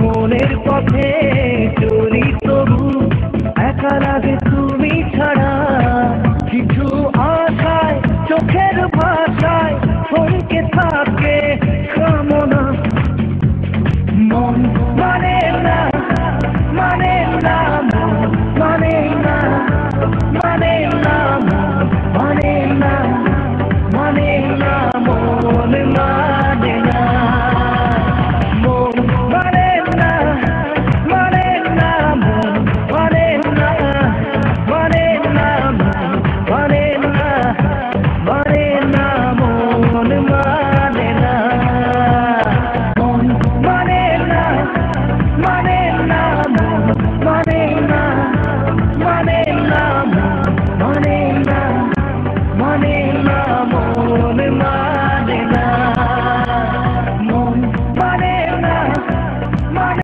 মনের পথে চলি তবু একা লাগে তুমি ছাড়া কিছু আশায় চোখের ভাষায় থমকে থাকে কামনা মন মানে না মানে না মানে না মানে না মানে না মানে না মন মানে না মন মানে না মানে না মন মানে না মানে না মানে না মানে না মন মানে না মন মানে না মানে না মানে না মানে না মানে না মানে না মন মানে